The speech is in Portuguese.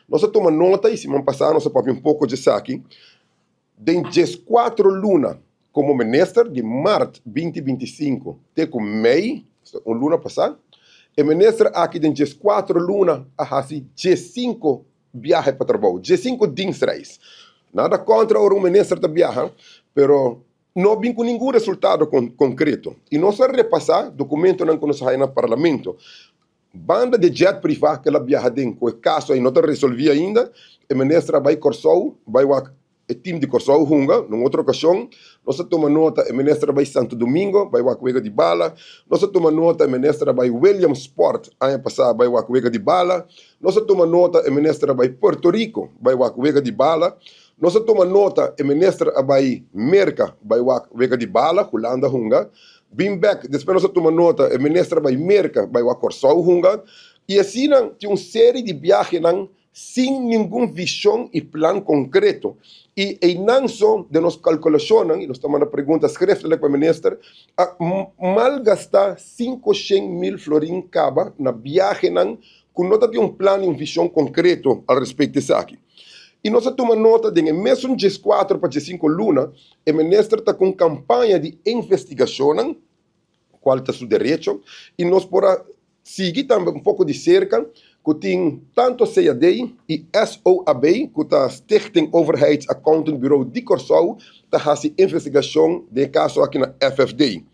Nós tomamos nota, e semana passada nós falamos um pouco disso aqui, de 14 luna, como ministro de março 2025, até com mei, uma luna passada, e ministro aqui de 14 luna, a fazer 15 viagens para trabalho, 15 dias. Nada contra o ministro da viagem, pero não vem com nenhum resultado concreto. E nós vamos repassar documento que nós saímos no parlamento. Banda de jet privado que ela viaja dentro, o caso aí não está resolvido ainda, o ministro vai Corsou, vai o time de Corsou Hunga, numa outra ocasião, nós tomamos nota, o ministro vai Santo Domingo, vai o Cuega de Bala, nós tomamos nota, o ministro vai Williamsport, ano passado, vai o Cuega de Bala, nós tomamos nota, o ministro vai Porto Rico, vai o Cuega de Bala, nós tomamos nota, o ministro vai Merca, vai o Cuega de Bala, Holanda Hunga, Bimback, depois nós tomamos nota, o ministro vai Merca, vai o Corsou Hunga, e assim, tem uma série de viagens sem nenhuma visão e plano concreto. E não só de nós calculações, e nós estamos na pergunta escrita para o ministro, a malgastar 500 mil florins caba na viagem, com nota de um plano e uma visão concreto a respeito disso aqui. E nós tomamos nota de que mesmo de 4 para 5 luna, o ministro está com campanha de investigação, qual está seu direito, e nós podemos seguir também um pouco de cerca, que tem tanto CAD e SOAB, que está Stichting Overheids Accounting Bureau de Corsou, está fazendo investigação de caso aqui na FFD.